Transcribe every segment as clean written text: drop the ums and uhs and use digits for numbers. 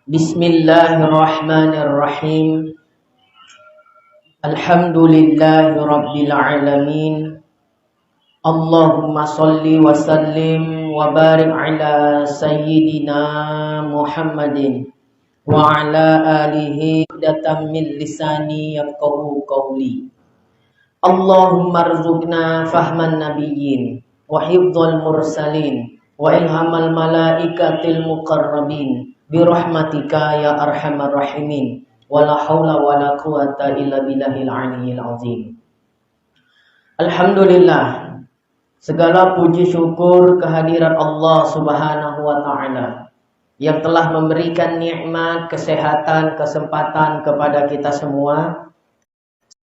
Bismillahirrahmanirrahim. Alhamdulillahirabbil alamin. Allahumma shalli wa sallim wa barik ala sayyidina Muhammadin wa ala alihi datam min lisani yafqahu qawli. Allahumma rzuqna fahman nabiyyin wa hifdzal mursalin wa ilhamal malaikatil muqarrabin birahmatika ya arhamar rahimin wala haula wala quwata illa billahil aliyyil azim. Alhamdulillah, segala puji syukur kehadirat Allah Subhanahu wa taala yang telah memberikan nikmat kesehatan, kesempatan kepada kita semua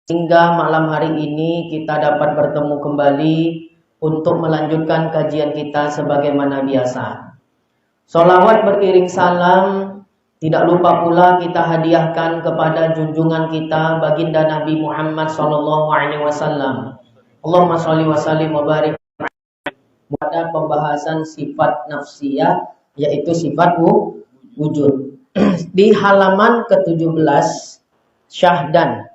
sehingga malam hari ini kita dapat bertemu kembali untuk melanjutkan kajian kita sebagaimana biasa. Sholawat beriring salam tidak lupa pula kita hadiahkan kepada junjungan kita baginda Nabi Muhammad SAW. Allahumma sholli wa sallim wa barik pada pembahasan sifat nafsiyah, yaitu sifat wujud. Di halaman ke-17 Syahdan,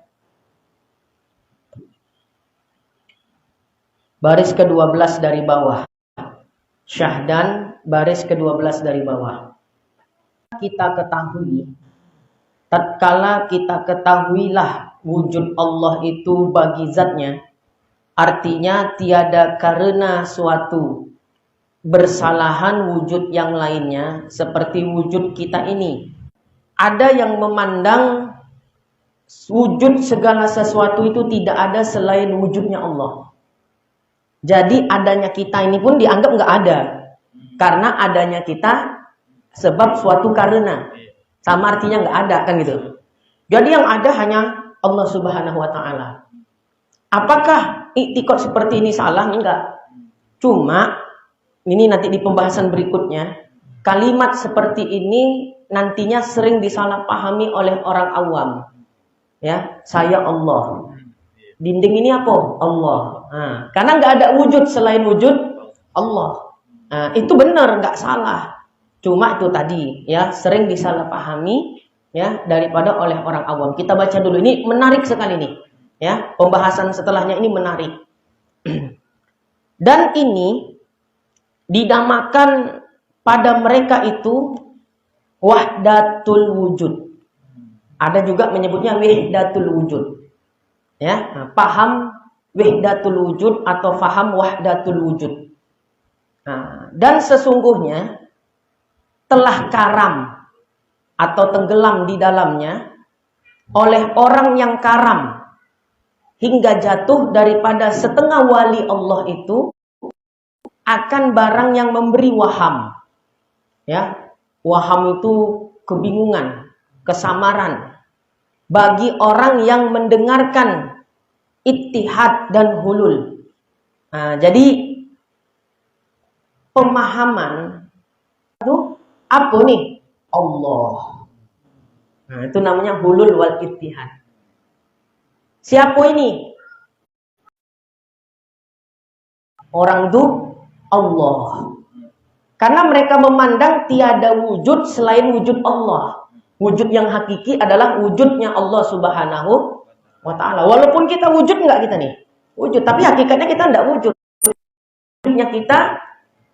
baris ke-12 dari bawah. Syahdan, baris ke-12 dari bawah. Kita ketahui, tatkala kita ketahuilah wujud Allah itu bagi zatnya, artinya tiada karena suatu bersalahan wujud yang lainnya seperti wujud kita ini. Ada yang memandang wujud segala sesuatu itu tidak ada selain wujudnya Allah. Jadi adanya kita ini pun dianggap nggak ada. Karena adanya kita sebab suatu karena. Sama artinya nggak ada, kan gitu. Jadi yang ada hanya Allah Subhanahu wa taala. Apakah i'tiqad seperti ini salah? Enggak. Cuma ini nanti di pembahasan berikutnya, kalimat seperti ini nantinya sering disalahpahami oleh orang awam. Ya, saya Allah. Dinding ini apa? Allah. Nah, karena nggak ada wujud selain wujud Allah. Nah, itu benar, nggak salah. Cuma itu tadi, ya, sering disalahpahami, ya, daripada oleh orang awam. Kita baca dulu, ini menarik sekali nih, ya, pembahasan setelahnya ini menarik. Dan ini dinamakan pada mereka itu wahdatul wujud. Ada juga menyebutnya wahdatul wujud. Ya, nah, paham wahdatul wujud atau faham wahdatul wujud. Nah, dan sesungguhnya telah karam atau tenggelam di dalamnya oleh orang yang karam hingga jatuh daripada setengah wali Allah itu akan barang yang memberi waham. Ya, waham itu kebingungan, kesamaran bagi orang yang mendengarkan ittihad dan hulul. Nah, jadi pemahaman itu apa nih? Allah. Nah, itu namanya hulul wal ittihad. Siapa ini? Orang itu Allah. Karena mereka memandang tiada wujud selain wujud Allah. Wujud yang hakiki adalah wujudnya Allah Subhanahu wa ta'ala. Walaupun kita wujud enggak kita nih? Wujud, tapi hakikatnya kita enggak wujud. Wujudnya kita,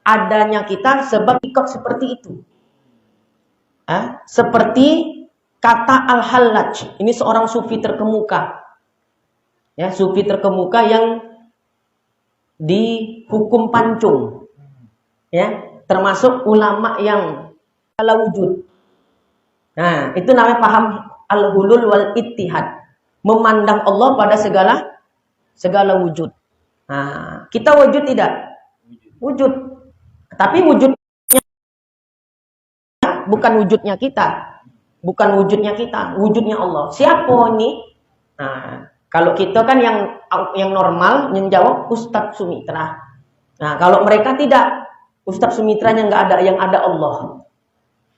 adanya kita sebab ikut seperti itu. Seperti kata Al-Hallaj. Ini seorang sufi terkemuka. Ya, sufi terkemuka yang dihukum pancung. Ya, termasuk ulama yang ala wujud. Nah, itu namanya paham al-hulul wal ittihad. Memandang Allah pada segala wujud. Nah, kita wujud tidak? Wujud. Tapi wujudnya bukan wujudnya kita. Bukan wujudnya kita, wujudnya Allah. Siapa ini? Nah, kalau kita kan yang normal yang jawab Ustadz Sumitra. Nah, kalau mereka tidak, Ustadz Sumitranya nggak ada, yang ada Allah.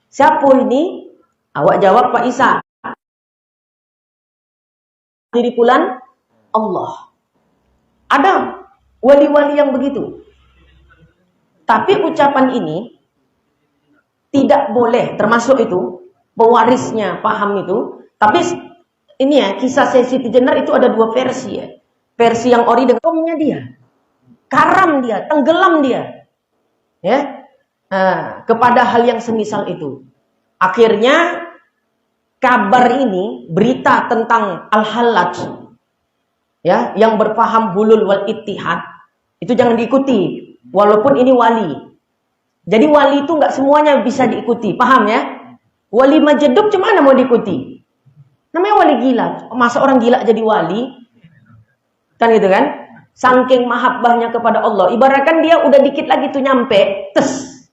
Siapa ini? Awak jawab Pak Isa. Diri pulan Allah. Ada wali-wali yang begitu. Tapi ucapan ini tidak boleh, termasuk itu pewarisnya, paham itu. Tapi ini ya, kisah Siti Jenar itu ada dua versi ya. Versi yang ori dengan kaumnya dia. Karam dia, tenggelam dia. Ya. Kepada hal yang semisal itu. Akhirnya kabar ini, berita tentang Al-Hallaj ya, yang berpaham hulul wal ittihad, itu jangan diikuti walaupun ini wali. Jadi wali itu nggak semuanya bisa diikuti, paham ya? Wali majedub cuma mau diikuti. Namanya wali gila. Masa orang gila jadi wali? Kan gitu kan? Saking mahabbahnya kepada Allah. Ibaratkan dia udah dikit lagi tuh nyampe, tes,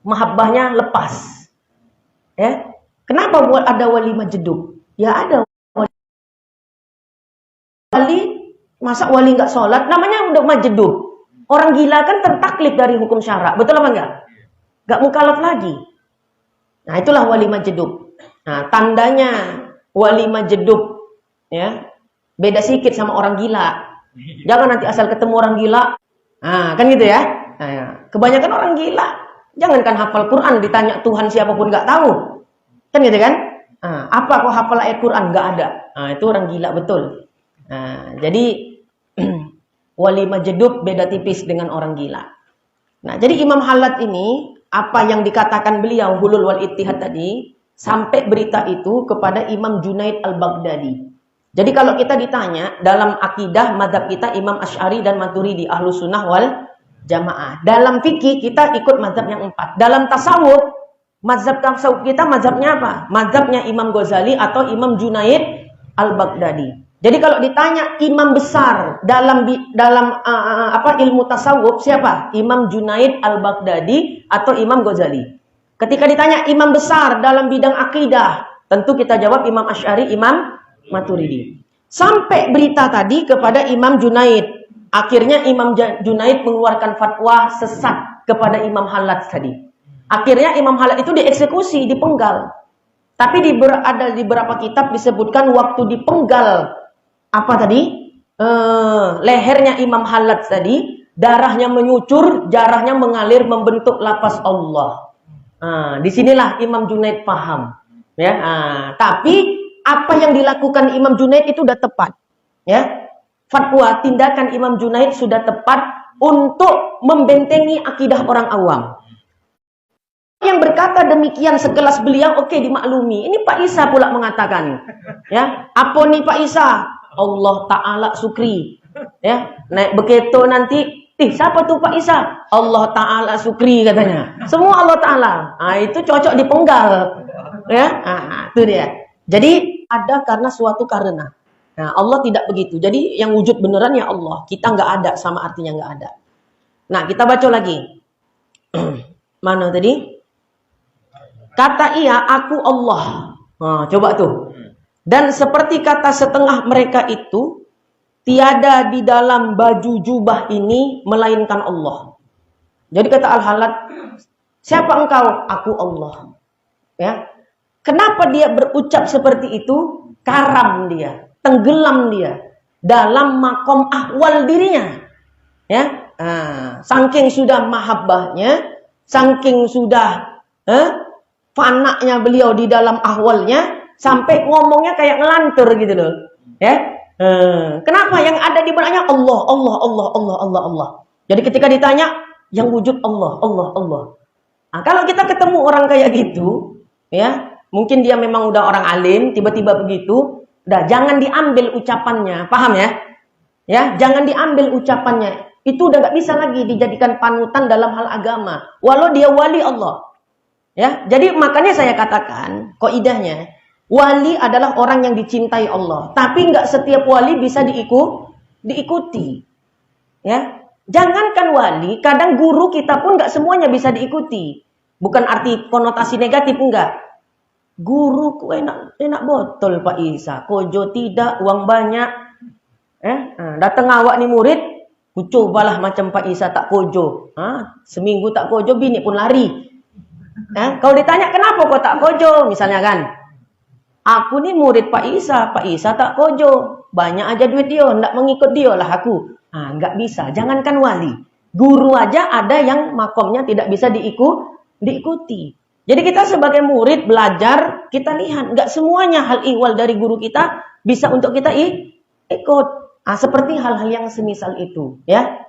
mahabbahnya lepas. Ya. Kenapa buat ada wali majedub? Ya ada wali, masa wali nggak sholat? Namanya udah majedub. Orang gila kan tertaklif dari hukum syarak. Betul apa enggak? Nggak mukalaf lagi. Nah itulah wali majedub. Nah tandanya wali majedub ya beda sedikit sama orang gila. Jangan nanti asal ketemu orang gila, nah, kan gitu ya. Nah, kebanyakan orang gila, jangankan hafal Quran ditanya Tuhan siapapun nggak tahu, kan gitu kan? Nah, apa kok hafal ayat Quran nggak ada? Nah, itu orang gila betul. Nah, jadi wali majedub beda tipis dengan orang gila. Nah, jadi Imam Hallaj ini apa yang dikatakan beliau hulul wal ittihad tadi sampai berita itu kepada Imam Junaid al-Baghdadi. Jadi kalau kita ditanya dalam akidah mazhab kita Imam Asy'ari dan Maturidi Ahlus Sunnah wal Jamaah. Dalam fikih kita ikut mazhab yang 4. Dalam tasawuf, mazhab tasawuf kita mazhabnya apa? Mazhabnya Imam Ghazali atau Imam Junaid al-Baghdadi. Jadi kalau ditanya imam besar dalam ilmu tasawuf siapa? Imam Junaid al-Baghdadi atau Imam Ghazali. Ketika ditanya imam besar dalam bidang akidah, tentu kita jawab Imam Asy'ari, Imam Maturidi. Sampai berita tadi kepada Imam Junaid. Akhirnya Imam Junaid mengeluarkan fatwa sesat kepada Imam Hallaj tadi. Akhirnya Imam Hallaj itu dieksekusi, dipenggal. Tapi ada di beberapa kitab disebutkan waktu dipenggal apa tadi? Lehernya Imam Hallaj tadi, darahnya menyucur, darahnya mengalir membentuk lafaz Allah. Disinilah Imam Junaid paham. Ya, tapi apa yang dilakukan Imam Junaid itu sudah tepat. Ya, fatwa tindakan Imam Junaid sudah tepat untuk membentengi akidah orang awam. Yang berkata demikian sekelas beliau, oke, dimaklumi. Ini Pak Isa pula mengatakan, ya, apa nih Pak Isa? Allah Ta'ala sukri. Ya, naik begitu nanti, siapa tuh Pak Isa? Allah Ta'ala sukri katanya. Semua Allah Ta'ala. Itu cocok dipenggal. Ya, itu dia. Jadi ada karena suatu karena. Nah, Allah tidak begitu. Jadi yang wujud beneran ya Allah. Kita nggak ada sama artinya nggak ada. Nah, kita baca lagi. Mana tadi? Kata ia, aku Allah. Nah, coba tuh. Dan seperti kata setengah mereka itu, tiada di dalam baju jubah ini melainkan Allah. Jadi kata Al-Hallaj, siapa engkau? Aku Allah. Ya. Kenapa dia berucap seperti itu? Karam dia, tenggelam dia dalam makom ahwal dirinya. Ya, saking sudah mahabbahnya, saking sudah fanaknya beliau di dalam ahwalnya, sampai ngomongnya kayak ngelantur gitu loh. Ya, kenapa yang ada di benaknya Allah, Allah, Allah, Allah, Allah, Allah. Jadi ketika ditanya, yang wujud Allah, Allah, Allah. Nah, kalau kita ketemu orang kayak gitu, ya. Mungkin dia memang udah orang alim, tiba-tiba begitu, udah jangan diambil ucapannya, paham ya? Ya, jangan diambil ucapannya. Itu udah nggak bisa lagi dijadikan panutan dalam hal agama, walau dia wali Allah. Ya, jadi makanya saya katakan, kaidahnya, wali adalah orang yang dicintai Allah, tapi nggak setiap wali bisa diikuti. Ya, jangankan wali, kadang guru kita pun nggak semuanya bisa diikuti. Bukan arti konotasi negatif, enggak. Guruku enak botol Pak Isa, kojo tidak, uang banyak. Datang awak nih murid, ku cobalah macam Pak Isa tak kojo. Seminggu tak kojo, bini pun lari. Kalau ditanya kenapa kok tak kojo, misalnya kan, aku nih murid Pak Isa tak kojo, banyak aja duit dia, ndak mengikut dia lah aku. Nggak bisa, jangankan wali, guru aja ada yang makomnya tidak bisa diikuti. Jadi kita sebagai murid belajar, kita lihat nggak semuanya hal ihwal dari guru kita bisa untuk kita ikut. Seperti hal-hal yang semisal itu, ya.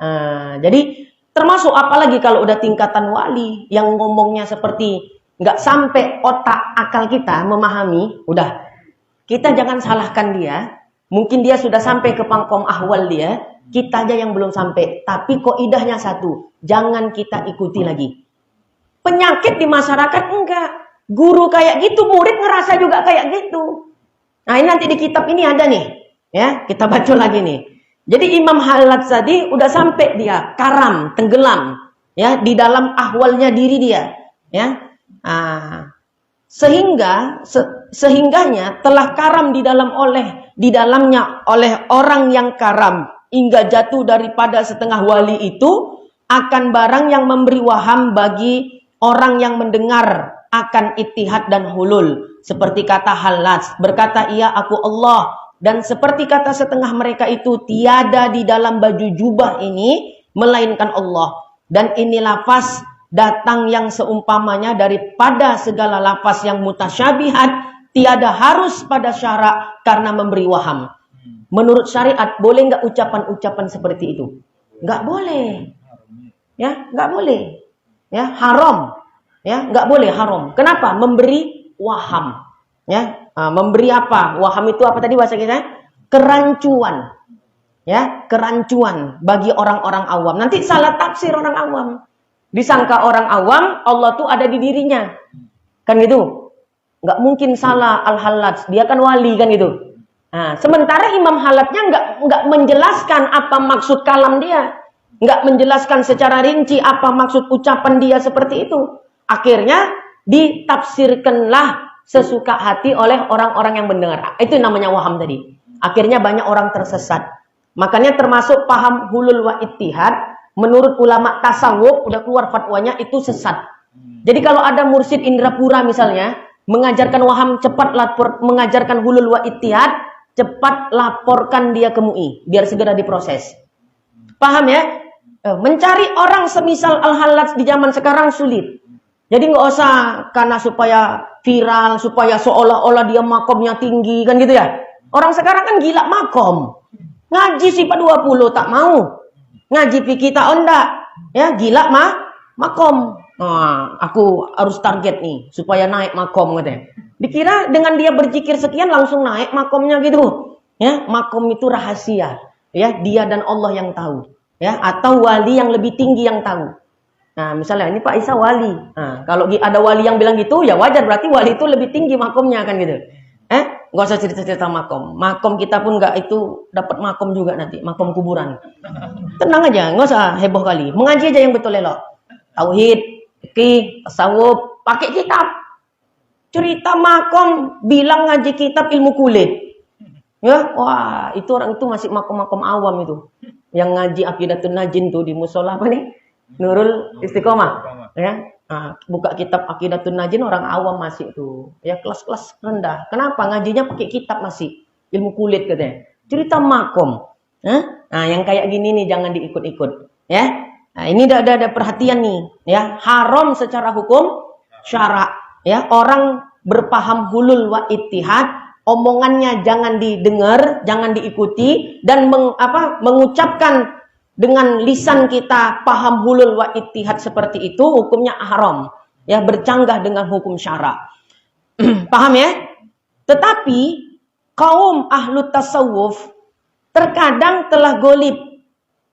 Jadi termasuk apalagi kalau udah tingkatan wali yang ngomongnya seperti nggak sampai otak akal kita memahami, udah kita jangan salahkan dia. Mungkin dia sudah sampai ke pangkom ahwal dia, kita aja yang belum sampai. Tapi kaidahnya satu, jangan kita ikuti lagi. Penyakit di masyarakat enggak. Guru kayak gitu, murid ngerasa juga kayak gitu. Nah ini nanti di kitab ini ada nih. Ya, kita baca lagi nih. Jadi Imam Hallaj tadi udah sampai dia karam, tenggelam, ya di dalam ahwalnya diri dia, ya. Sehingganya telah karam di dalamnya oleh orang yang karam hingga jatuh daripada setengah wali itu akan barang yang memberi waham bagi orang yang mendengar akan ittihad dan hulul. Seperti kata Hallaj, berkata ia aku Allah. Dan seperti kata setengah mereka itu, tiada di dalam baju jubah ini, melainkan Allah. Dan ini lafaz datang yang seumpamanya daripada segala lafaz yang mutasyabihat, tiada harus pada syarak karena memberi waham. Menurut syariat, boleh nggak ucapan-ucapan seperti itu? Nggak boleh. Ya, nggak boleh. Ya, haram. Ya, nggak boleh, haram. Kenapa? Memberi waham. Ya, memberi apa? Waham itu apa tadi bahasa kita? Kerancuan. Ya, kerancuan bagi orang-orang awam. Nanti salah tafsir orang awam. Disangka orang awam Allah tuh ada di dirinya. Kan gitu. Nggak mungkin salah Al-Hallaj. Dia kan wali kan gitu. Nah, sementara Imam Hallajnya nggak menjelaskan apa maksud kalam dia. Nggak menjelaskan secara rinci apa maksud ucapan dia seperti itu. Akhirnya ditafsirkanlah sesuka hati oleh orang-orang yang mendengar. Itu namanya waham tadi. Akhirnya banyak orang tersesat. Makanya termasuk paham hulul wa ittihad, menurut ulama tasawuf udah keluar fatwanya itu sesat. Jadi kalau ada mursyid Indrapura misalnya mengajarkan waham, cepat mengajarkan hulul wa ittihad, cepat laporkan dia ke MUI biar segera diproses. Paham ya? Mencari orang semisal Al-Hallaj di zaman sekarang sulit. Jadi nggak usah karena supaya viral, supaya seolah-olah dia makomnya tinggi kan gitu ya. Orang sekarang kan gila makom. Ngaji sifat 20 tak mau. Ngaji fikih tak enggak. Ya, gila makom. Aku harus target nih supaya naik makom katanya. Dikira dengan dia berzikir sekian langsung naik makomnya gitu. Ya, makom itu rahasia. Ya, dia dan Allah yang tahu. Ya, atau wali yang lebih tinggi yang tahu. Nah, misalnya ini Pak Isa wali. Nah, kalau ada wali yang bilang gitu, ya wajar berarti wali itu lebih tinggi makomnya kan gitu. Nggak usah cerita-cerita makom. Makom kita pun nggak itu dapat makom juga nanti, makom kuburan. Tenang aja, nggak usah heboh kali. Mengaji aja yang betul elok. Tauhid, fikih, tasawuf, pakai kitab. Cerita makom, bilang ngaji kitab ilmu kulit. Ya, wah, itu orang itu masih makom-makom awam itu. Yang ngaji Aqidatun Najin tuh di musola apa nih? Nurul Istiqomah, ya. Buka kitab Aqidatun Najin orang awam masih tuh, ya kelas-kelas rendah. Kenapa ngajinya pakai kitab masih ilmu kulit katanya? Cerita makom, nah yang kayak gini nih jangan diikut-ikut, ya. Nah ini ada perhatian nih, ya haram secara hukum syarak, ya orang berpaham hulul wa ittihad, omongannya jangan didengar, jangan diikuti dan mengucapkan dengan lisan kita paham hulul wa ittihad seperti itu hukumnya haram, ya bercanggah dengan hukum syarak. Paham ya? Tetapi kaum ahlu tasawuf terkadang telah golib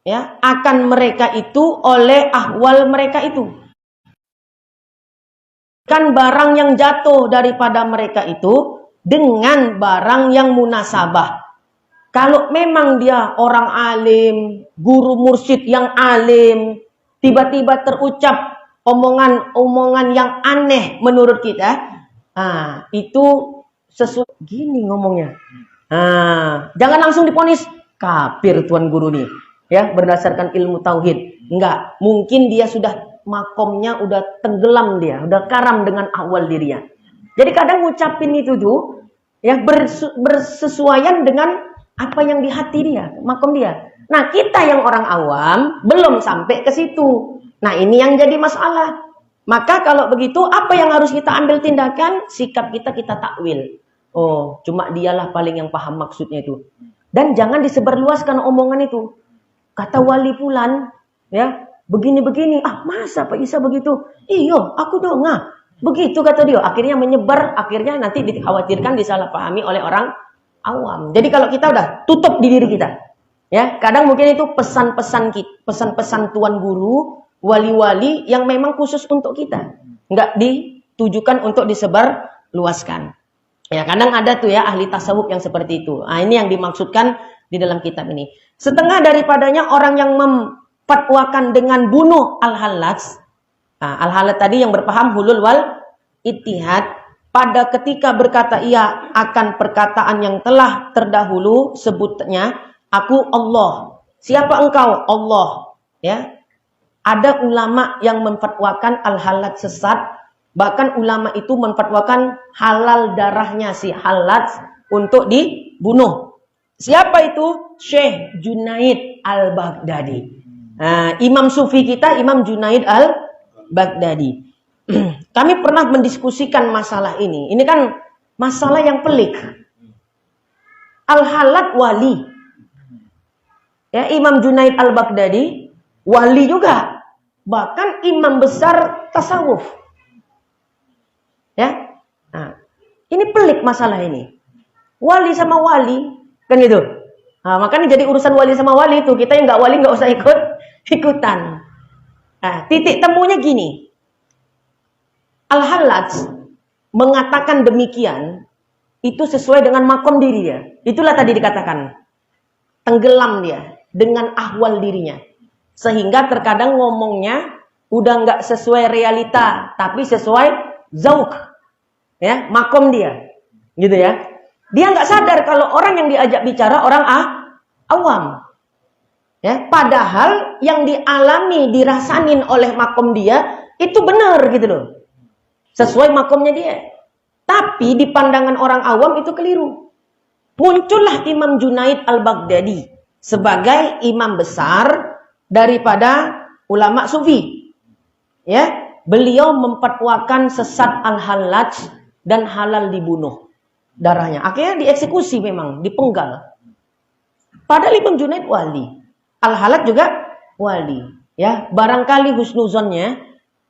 ya akan mereka itu oleh ahwal mereka itu. Kan barang yang jatuh daripada mereka itu dengan barang yang munasabah. Kalau memang dia orang alim, guru mursyid yang alim, tiba-tiba terucap omongan-omongan yang aneh menurut kita, itu sesuatu gini ngomongnya. Jangan langsung diponis kafir tuan guru nih, ya berdasarkan ilmu tauhid. Enggak, mungkin dia sudah makomnya udah tenggelam dia, udah karam dengan awal dirinya. Jadi kadang ngucapin itu tuh, ya bersesuaian dengan apa yang di hati dia, makom dia. Nah, kita yang orang awam belum sampai ke situ. Nah, ini yang jadi masalah. Maka kalau begitu, apa yang harus kita ambil tindakan? Sikap kita takwil. Oh, cuma dialah paling yang paham maksudnya itu. Dan jangan disebarluaskan omongan itu. Kata wali fulan, ya, begini-begini. Ah, masa Pak Isa begitu? Iyo, aku dongah. Begitu kata dia. Akhirnya menyebar, akhirnya nanti dikhawatirkan disalahpahami oleh orang awam. Jadi kalau kita udah tutup di diri kita, ya, kadang mungkin itu pesan-pesan tuan guru, wali-wali yang memang khusus untuk kita, nggak ditujukan untuk disebar luaskan. Ya, kadang ada tuh ya ahli tasawuf yang seperti itu. Nah, ini yang dimaksudkan di dalam kitab ini. Setengah daripadanya orang yang memfatwakan dengan bunuh al-Hallaj. Nah, al-Hallaj tadi yang berpaham hulul wal ittihad, pada ketika berkata ia akan perkataan yang telah terdahulu sebutnya, aku Allah. Siapa engkau? Allah. Ya. Ada ulama yang memfatwakan al-Hallaj sesat, bahkan ulama itu memfatwakan halal darahnya si Hallaj untuk dibunuh. Siapa itu? Syekh Junaid al-Baghdadi. Nah, Imam Sufi kita, Imam Junaid al-Baghdadi. Kami pernah mendiskusikan masalah ini. Ini kan masalah yang pelik. Al-Hallaj wali. Ya, Imam Junaid al-Baghdadi wali juga. Bahkan imam besar tasawuf. Ya. Nah, ini pelik masalah ini. Wali sama wali, kan gitu. Nah, makanya jadi urusan wali sama wali itu, kita yang nggak wali nggak usah ikutan. Nah, titik temunya gini. Al-Hallaj mengatakan demikian itu sesuai dengan makom diri dia. Itulah tadi dikatakan tenggelam dia dengan ahwal dirinya. Sehingga terkadang ngomongnya udah nggak sesuai realita, tapi sesuai zauk. Ya, makom dia. Gitu ya. Dia nggak sadar kalau orang yang diajak bicara orang awam. Ya, padahal yang dialami, dirasanin oleh makom dia itu benar gitu loh. Sesuai makomnya dia. Tapi di pandangan orang awam itu keliru. Muncullah Imam Junaid al-Baghdadi sebagai imam besar daripada ulama sufi. Ya, beliau memfatwakan sesat al-Hallaj dan halal dibunuh darahnya. Akhirnya dieksekusi memang, dipenggal. Padahal Imam Junaid wali. Al-Hallaj juga wali. Ya, barangkali husnuzonnya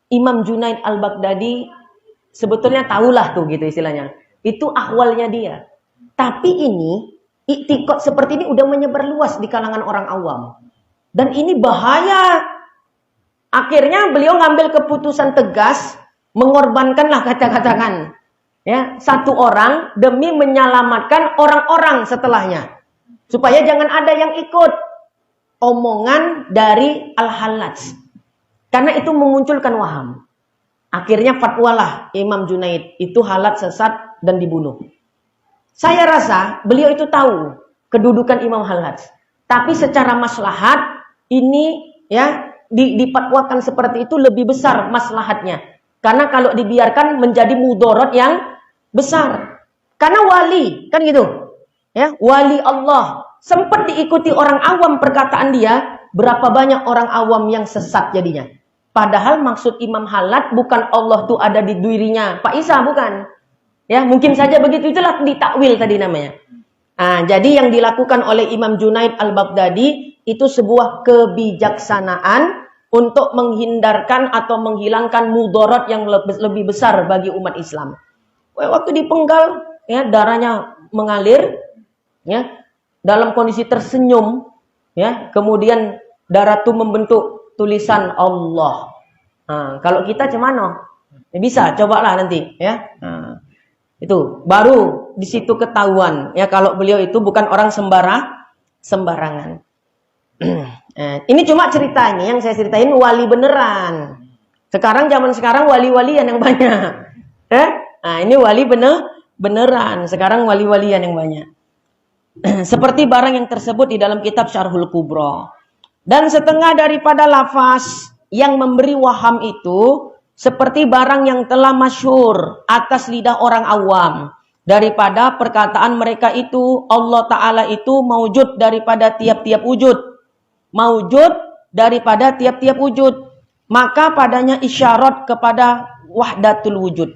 Imam Junaid al-Baghdadi sebetulnya tahulah tuh gitu istilahnya. Itu ahwalnya dia. Tapi ini, iktikad seperti ini udah menyebar luas di kalangan orang awam. Dan ini bahaya. Akhirnya beliau ngambil keputusan tegas, mengorbankanlah kata-katakan. Ya, satu orang demi menyelamatkan orang-orang setelahnya. Supaya jangan ada yang ikut omongan dari Al-Hallaj. Karena itu memunculkan waham. Akhirnya fatwalah Imam Junaid itu Hallaj sesat dan dibunuh. Saya rasa beliau itu tahu kedudukan Imam Hallaj. Tapi secara maslahat ini ya dipatwakan seperti itu lebih besar maslahatnya. Karena kalau dibiarkan menjadi mudorot yang besar. Karena wali, kan gitu. Ya, wali Allah. Sempat diikuti orang awam perkataan dia, berapa banyak orang awam yang sesat jadinya. Padahal maksud Imam Hallaj bukan Allah tuh ada di dirinya Pak Isa, bukan. Ya, mungkin saja begitu, itulah ditakwil tadi namanya. Nah, jadi yang dilakukan oleh Imam Junaid al-Baghdadi itu sebuah kebijaksanaan untuk menghindarkan atau menghilangkan mudarat yang lebih besar bagi umat Islam. Waktu dipenggal, ya, darahnya mengalir, ya, dalam kondisi tersenyum, ya, kemudian darah itu membentuk tulisan Allah. Nah, kalau kita cemano, ya bisa, cobalah nanti, ya. Nah, itu baru di situ ketahuan, ya, kalau beliau itu bukan orang sembarangan. Ini cuma ceritanya yang saya ceritain wali beneran. Zaman sekarang wali-walian yang banyak. Nah, ini wali beneran. Sekarang wali-walian yang banyak. Seperti barang yang tersebut di dalam kitab Syarhul Kubra. Dan setengah daripada lafaz yang memberi waham itu seperti barang yang telah masyhur atas lidah orang awam. Daripada perkataan mereka itu Allah Ta'ala itu maujud daripada tiap-tiap wujud. Maujud daripada tiap-tiap wujud. maka padanya isyarat kepada wahdatul wujud.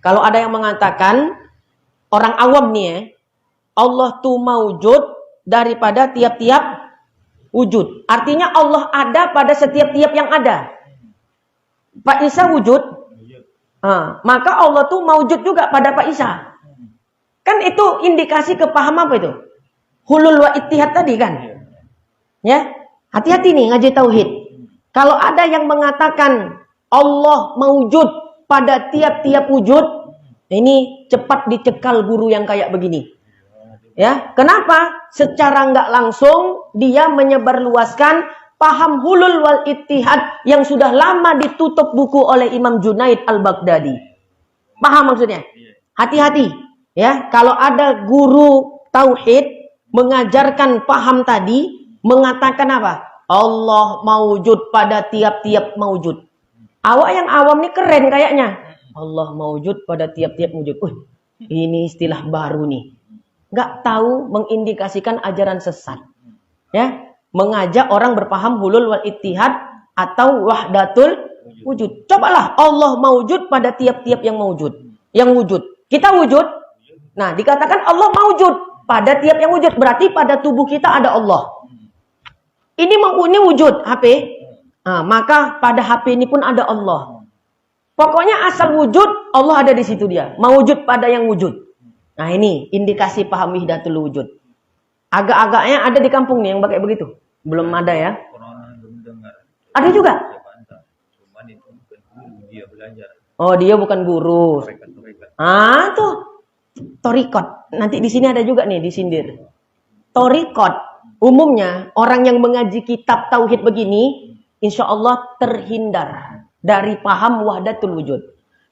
Kalau ada yang mengatakan, orang awam nih ya, Allah tuh maujud daripada tiap-tiap wujud. Artinya Allah ada pada setiap-tiap yang ada. Pak Isa wujud, maka Allah tuh maujud juga pada Pak Isa. Kan itu indikasi kepahaman apa itu? Hulul wa ittihad tadi kan? Ya, hati-hati nih ngaji tauhid. Kalau ada yang mengatakan Allah maujud pada tiap-tiap wujud, ini cepat dicekal guru yang kayak begini. Ya, kenapa? Secara nggak langsung dia menyebarluaskan paham hulul wal ittihad yang sudah lama ditutup buku oleh Imam Junaid al-Baghdadi. Paham maksudnya? Hati-hati. Ya, kalau ada guru tauhid mengajarkan paham tadi, mengatakan apa? Allah maujud pada tiap-tiap maujud. Awak yang awam nih keren kayaknya. Allah maujud pada tiap-tiap wujud. Ini istilah baru nih. Nggak tahu mengindikasikan ajaran sesat. Ya, mengajak orang berpaham hulul wal ittihad atau wahdatul wujud. Cobalah Allah maujud pada tiap-tiap yang maujud. Yang wujud. Kita wujud. Nah, dikatakan Allah maujud pada tiap yang wujud. Berarti pada tubuh kita ada Allah. Ini wujud HP. Nah, maka pada HP ini pun ada Allah. Pokoknya asal wujud, Allah ada di situ dia. Maujud pada yang wujud. Nah, ini indikasi paham wahdatul wujud. Agak-agaknya ada di kampung nih yang pakai begitu. Belum ada ya. Ada juga. Oh, dia bukan guru. Tuh. Torikot. Nanti di sini ada juga nih disindir. Torikot. Umumnya orang yang mengaji kitab tauhid begini, insya Allah terhindar dari paham wahdatul wujud.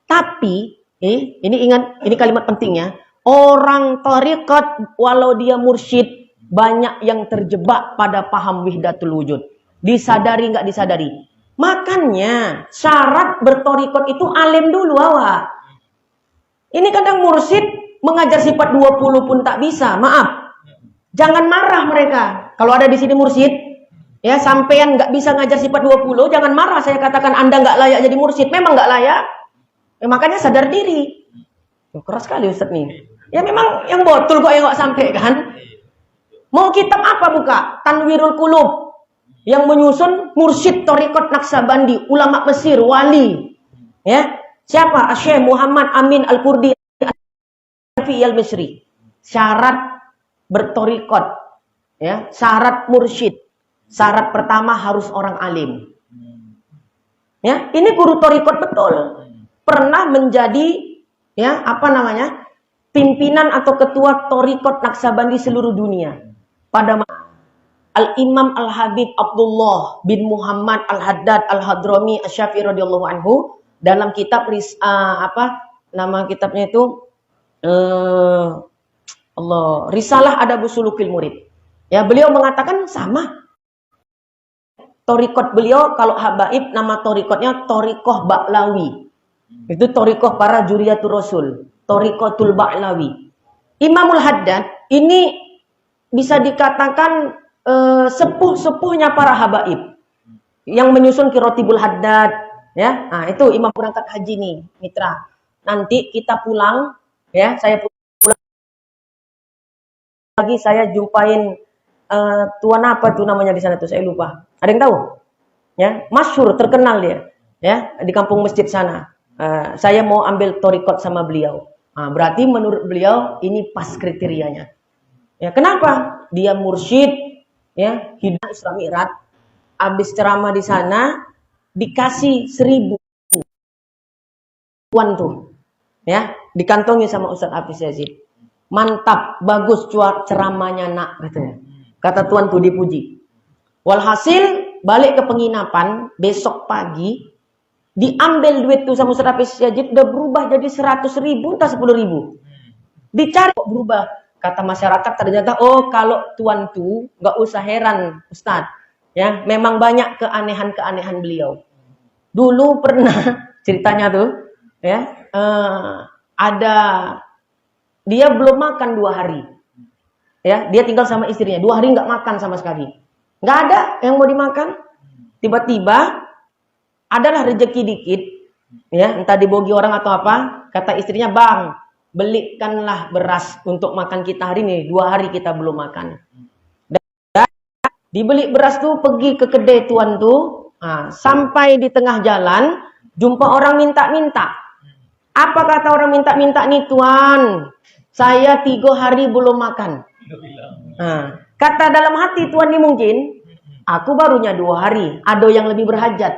Tapi, ini ingat, ini kalimat pentingnya. Orang torikot, walau dia mursyid, banyak yang terjebak pada paham wahdatul wujud. Disadari nggak disadari. Makanya syarat bertorikot itu alim dulu awak. Ini kadang mursyid mengajar sifat 20 pun tak bisa. Maaf. Jangan marah mereka. Kalau ada di sini mursyid, ya sampean nggak bisa ngajar sifat 20, jangan marah. Saya katakan Anda nggak layak jadi mursyid. Memang nggak layak. Makanya sadar diri. Keras sekali Ustaz nih. Ya memang yang botol kok yang nggak sampai kan. Mau kitab apa buka? Tanwirul Qulub. Yang menyusun mursyid Thariqat Naqsabandi, ulama Mesir, wali. Ya. Siapa? Syekh Muhammad Amin Al-Kurdi Al-Misri. Syarat bertorikot, ya, syarat mursyid. Syarat pertama harus orang alim. Ya, ini guru torikot betul. Pernah menjadi, ya, pimpinan atau ketua torikot Naqsabandi seluruh dunia. Pada Al-Imam Al-Habib Abdullah bin Muhammad Al-Haddad Al-Hadrami Asy-Syafi'i radhiyallahu anhu dalam kitab nama kitabnya itu Risalah Adabus Sulukil Murid. Ya, beliau mengatakan sama. Torikot beliau kalau habaib nama torikotnya Torikoh Ba'lawi. Itu torikoh para juriyatul Rasul. Torikotul Ba'lawi. Imamul Haddad ini bisa dikatakan sepuh-sepuhnya para habaib yang menyusun Kirotibul Haddad. Ya, nah itu imam berangkat haji nih, mitra. Nanti kita pulang, ya, saya pulang lagi, saya jumpain tuan apa tuh namanya di sana tuh, saya lupa. Ada yang tahu? Ya, masyhur, terkenal dia, ya, di kampung masjid sana. Saya mau ambil torikot sama beliau. Nah, berarti menurut beliau ini pas kriterianya. Ya, kenapa? Dia mursyid, ya, hidup Isra Mi'raj, habis ceramah di sana dikasih 1000 tuan tuh, ya, dikantongi sama Ustaz Hafiz Yazid. Mantap, bagus ceramahnya nak, katanya. Kata tuan tuh dipuji. Walhasil balik ke penginapan besok pagi, diambil duit tuh sama Ustaz Hafiz Yazid, udah berubah jadi 100.000 entah 10.000. Dicari kok berubah. Kata masyarakat ternyata, oh kalau tuan tuh nggak usah heran Ustaz. Ya, memang banyak keanehan-keanehan beliau. Dulu pernah ceritanya tuh, ya, ada dia belum makan 2 hari. Ya, dia tinggal sama istrinya 2 hari nggak makan sama sekali. Nggak ada yang mau dimakan. Tiba-tiba adalah rezeki dikit, ya, entah dibogi orang atau apa, kata istrinya, "Bang, belikanlah beras untuk makan kita hari ini, 2 hari kita belum makan." Dan dibeli beras tuh, pergi ke kedai tuan tuh, sampai di tengah jalan, jumpa orang minta-minta. Apa kata orang minta-minta nih, "Tuan, saya 3 hari belum makan." Kata dalam hati tuan ini mungkin, "Aku barunya 2 hari, ada yang lebih berhajat.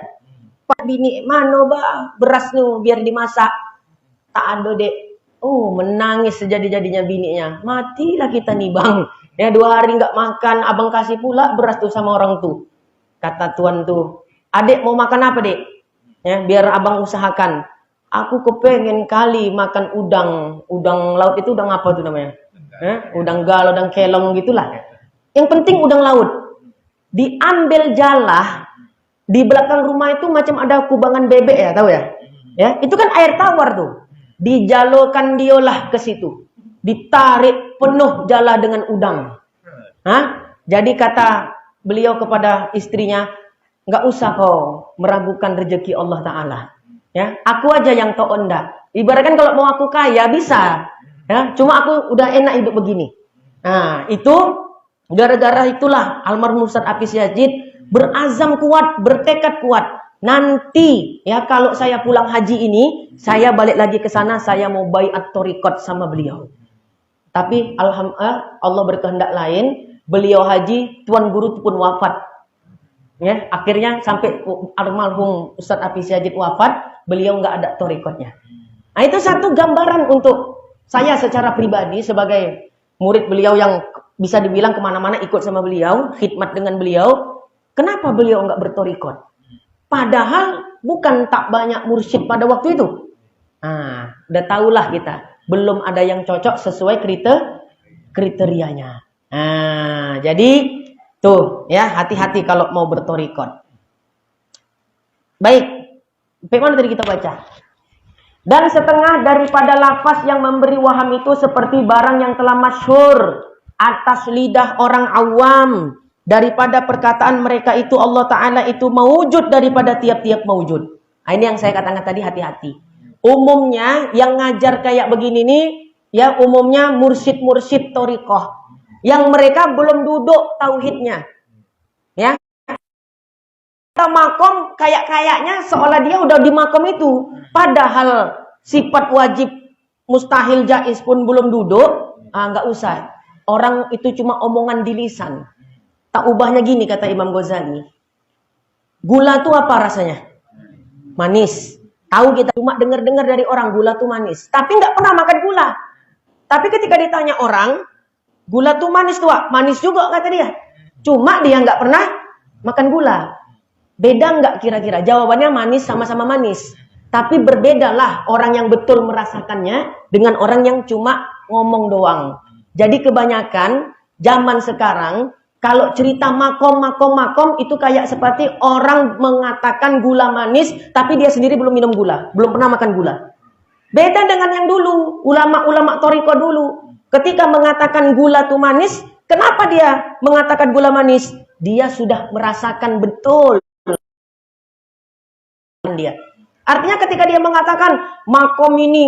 Pak bini, mana beras nu biar dimasak?" Tak ada, Dek. Menangis sejadi-jadinya bininya. "Matilah kita nih, Bang. Ya 2 hari nggak makan, abang kasih pula beras tuh sama orang tuh." Kata tuan tuh, "Adek mau makan apa, Dek? Ya, biar abang usahakan." "Aku kepengen kali makan udang. Udang laut itu udang apa tuh namanya? Udang galau, udang kelong gitulah. Yang penting udang laut." Diambil jalah, di belakang rumah itu macam ada kubangan bebek ya, tahu ya? Ya, itu kan air tawar tuh. Dijalokan diolah ke situ. Ditarik penuh jala dengan udang. Jadi kata beliau kepada istrinya, "Nggak usah kau meragukan rezeki Allah Ta'ala. Ya, aku aja yang tahu enggak. Ibaratkan kalau mau aku kaya bisa. Ya, cuma aku udah enak hidup begini." Nah, itu gara-gara itulah almarhum Ustaz Hafiz Yazid berazam kuat, bertekad kuat. Nanti ya kalau saya pulang haji ini, saya balik lagi ke sana, saya mau baiat thariqat sama beliau. Tapi alhamdulillah Allah berkehendak lain, beliau haji, tuan guru pun wafat. Ya, akhirnya sampai almarhum Ustaz Hafiz Yazid wafat, beliau nggak ada thariqatnya. Nah, itu satu gambaran untuk saya secara pribadi sebagai murid beliau yang bisa dibilang kemana-mana ikut sama beliau, khidmat dengan beliau. Kenapa beliau nggak berthariqat? Padahal bukan tak banyak mursyid pada waktu itu. Udah tahulah kita, belum ada yang cocok sesuai kriterianya. Jadi tuh ya, hati-hati kalau mau berthariqat. Baik, bagaimana tadi kita baca? "Dan setengah daripada lafaz yang memberi waham itu seperti barang yang telah masyhur atas lidah orang awam. Daripada perkataan mereka itu Allah Ta'ala itu mewujud daripada tiap-tiap mewujud." Ini yang saya katakan tadi, hati-hati. Umumnya yang ngajar kayak begini nih, ya umumnya mursyid-mursyid thariqah. Yang mereka belum duduk tauhidnya. Ya. Makom kayak-kayaknya seolah dia udah di makom itu. Padahal sifat wajib, mustahil, jaiz pun belum duduk. Nggak usah. Orang itu cuma omongan di lisan. Tak ubahnya gini kata Imam Ghazali. Gula tuh apa rasanya? Manis. Tahu kita cuma dengar-dengar dari orang gula tuh manis. Tapi nggak pernah makan gula. Tapi ketika ditanya orang, gula tuh manis tuh, manis juga kata dia. Cuma dia nggak pernah makan gula. Beda nggak kira-kira? Jawabannya manis, sama-sama manis. Tapi berbedalah orang yang betul merasakannya dengan orang yang cuma ngomong doang. Jadi kebanyakan zaman sekarang kalau cerita makom itu kayak seperti orang mengatakan gula manis, tapi dia sendiri belum minum gula, belum pernah makan gula. Beda dengan yang dulu, ulama-ulama thariqah dulu. Ketika mengatakan gula itu manis, kenapa dia mengatakan gula manis? Dia sudah merasakan betul dia. Artinya ketika dia mengatakan makom ini,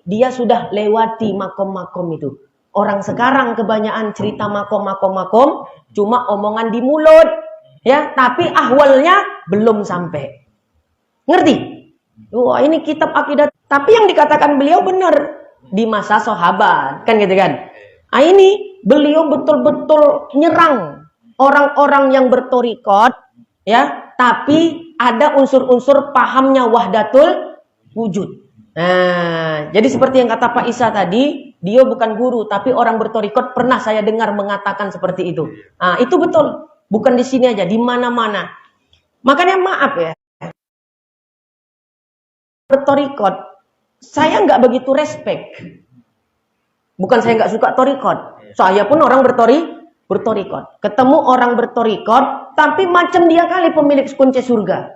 dia sudah lewati makom itu. Orang sekarang kebanyakan cerita makom, cuma omongan di mulut, ya, tapi ahwalnya belum sampai. Ngerti? Wah, ini kitab akidah. Tapi yang dikatakan beliau benar di masa sahabat, kan gitu kan? Ini beliau betul-betul nyerang orang-orang yang berthariqat, ya, tapi ada unsur-unsur pahamnya wahdatul wujud. Jadi seperti yang kata Pak Isa tadi, dia bukan guru, tapi orang berthariqat pernah saya dengar mengatakan seperti itu. Itu betul. Bukan di sini aja, di mana-mana. Makanya maaf ya. Berthariqat, saya nggak begitu respect. Bukan saya nggak suka thariqat. Saya pun orang berthariqat. Ketemu orang berthariqat, tapi macam dia kali pemilik kunci surga.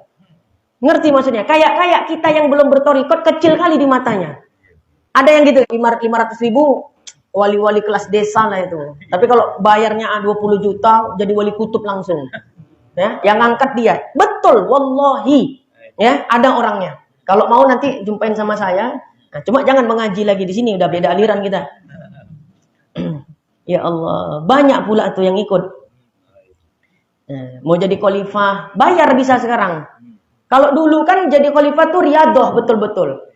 Ngerti maksudnya? Kayak kita yang belum berthariqat kecil kali di matanya. Ada yang gitu, 500 ribu wali-wali kelas desa lah itu. Tapi kalau bayarnya 20 juta jadi wali kutub langsung. ya, yang ngangkat dia. Betul, wallahi. Ya, ada orangnya. Kalau mau nanti jumpain sama saya. Nah, cuma jangan mengaji lagi di sini, udah beda aliran kita. Ya Allah, banyak pula tuh yang ikut. Nah, mau jadi khalifah, bayar bisa sekarang. Kalau dulu kan jadi khalifah tuh riadoh betul-betul.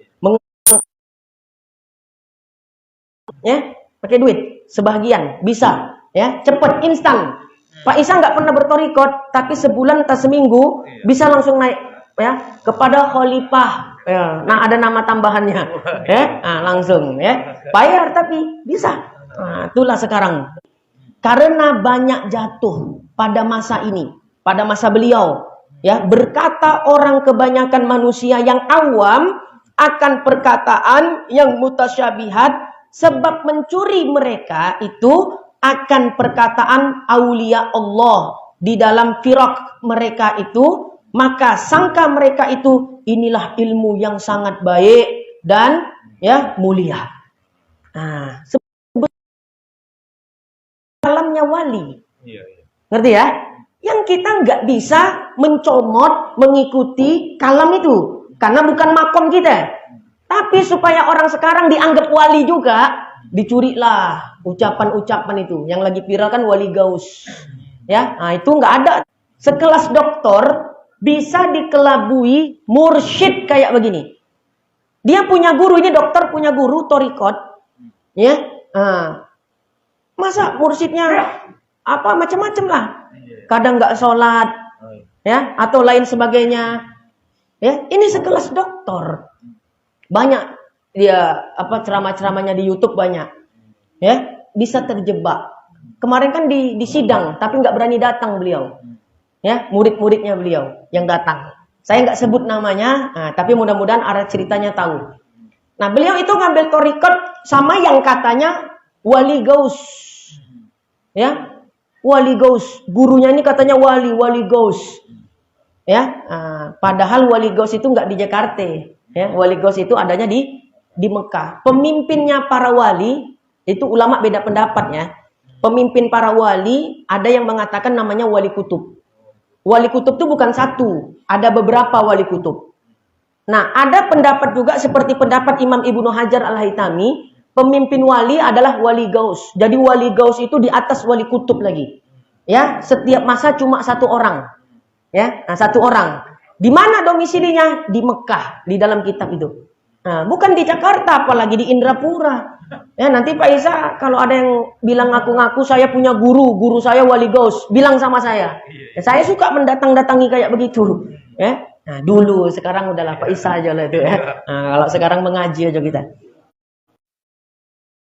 Ya, pakai duit sebagian bisa, ya, cepet instan. Pak Isa nggak pernah bertorikot, tapi sebulan atau seminggu bisa langsung naik, ya, kepada khalifah. Ya, nah ada nama tambahannya, ya, nah, langsung, ya, bayar tapi bisa. Nah, itulah sekarang. Karena banyak jatuh pada masa ini, pada masa beliau, ya, berkata orang kebanyakan manusia yang awam akan perkataan yang mutasyabihat, sebab mencuri mereka itu akan perkataan aulia Allah di dalam firaq mereka itu, maka sangka mereka itu inilah ilmu yang sangat baik dan, ya, mulia. Nah, kalamnya wali. Ngerti ya? Yang kita nggak bisa mencomot, mengikuti kalam itu. Karena bukan makom kita. Tapi supaya orang sekarang dianggap wali juga, dicurilah ucapan-ucapan itu. Yang lagi viral kan wali gaus. Ya, nah itu nggak ada. Sekelas doktor bisa dikelabui mursyid kayak begini. Dia punya guru, ini dokter punya guru, torikot. Ya, nah, masa mursyidnya apa macam-macam lah, kadang nggak sholat, ya, atau lain sebagainya, ya, ini sekelas dokter, banyak dia apa ceramah-ceramahnya di YouTube banyak, ya, bisa terjebak. Kemarin kan di sidang, tapi nggak berani datang beliau, ya, murid-muridnya beliau yang datang, saya nggak sebut namanya, nah, tapi mudah-mudahan arah ceritanya tahu. Nah, beliau itu ngambil torikot sama yang katanya wali gaus. Ya, wali gaus, gurunya ini katanya wali gaus. Ya, padahal wali gaus itu nggak di Jakarta. Ya, wali gaus itu adanya di Mekah. Pemimpinnya para wali itu ulama beda pendapat ya. Pemimpin para wali ada yang mengatakan namanya wali kutub. Wali kutub itu bukan satu, ada beberapa wali kutub. Nah, ada pendapat juga seperti pendapat Imam Ibnu Hajar Al-Haytami. Pemimpin wali adalah wali gaus. Jadi wali gaus itu di atas wali kutub lagi. Ya, setiap masa cuma satu orang. Ya, nah, satu orang. Di mana domisilinya? Di Mekah, di dalam kitab itu. Nah, bukan di Jakarta, apalagi di Indrapura. Ya, nanti Pak Isa kalau ada yang bilang ngaku-ngaku saya punya guru saya wali gaus, bilang sama saya. Ya, saya suka mendatang-datangi kayak begitu. Ya. Nah, dulu, sekarang udahlah Pak Isa aja lah itu ya. Nah, kalau sekarang mengaji aja kita.